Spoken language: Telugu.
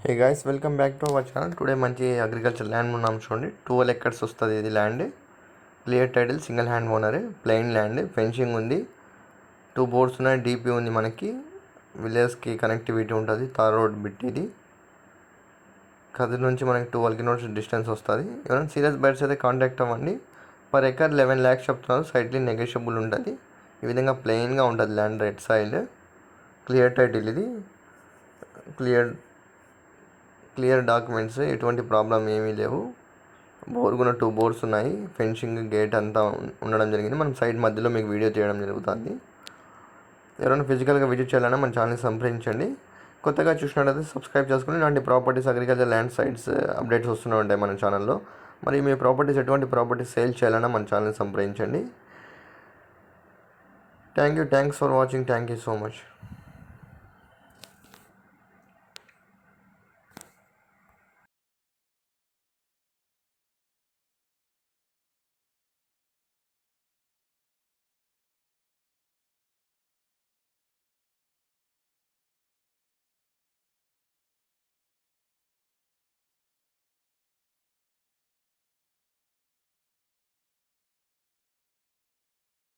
Hey guys, welcome back to our channel. Today మంచి అగ్రికల్చర్ ల్యాండ్ ఉన్నాం చూడండి. 12 ఎకర్స్ వస్తుంది ఇది land. Clear title, single hand owner, plain land, fencing ఉంది, 2 బోర్డ్స్ ఉన్నాయి, డీపీ ఉంది. మనకి విలేజ్కి కనెక్టివిటీ ఉంటుంది. తార్ రోడ్ బిట్ ఇది. కదిరి నుంచి మనకి 12 కిలోమీటర్స్ డిస్టెన్స్ వస్తుంది. ఎవరైనా సీరియస్ బైట్స్ అయితే కాంటాక్ట్ అవ్వండి. పర్ ఎకర్ 11 lakhs చెప్తున్నారు. సైడ్లీ నెగోషియబుల్ ఉంటుంది. ఈ విధంగా ప్లెయిన్గా ఉంటుంది land, red side. Clear title ఇది. క్లియర్ డాక్యుమెంట్స్, ఎటువంటి ప్రాబ్లం ఏమీ లేవు. బోర్గున 2 బోర్డ్స్ ఉన్నాయి. ఫెన్సింగ్, గేట్ అంతా ఉండడం జరిగింది. మనం సైడ్ మధ్యలో మీకు వీడియో చేయడం జరుగుతుంది. ఎవరైనా ఫిజికల్గా విజిట్ చేయాలన్నా మన ఛానల్ని సంప్రదించండి. కొత్తగా చూసినట్లయితే సబ్స్క్రైబ్ చేసుకుని ఇలాంటి properties, agriculture land sites updates వస్తూనే ఉంటాయి మన ఛానల్లో. మరి మీ ప్రాపర్టీస్, ఎటువంటి ప్రాపర్టీస్ సేల్ చేయాలన్నా మన ఛానల్ని సంప్రదించండి. Thanks for watching. Thank you so much.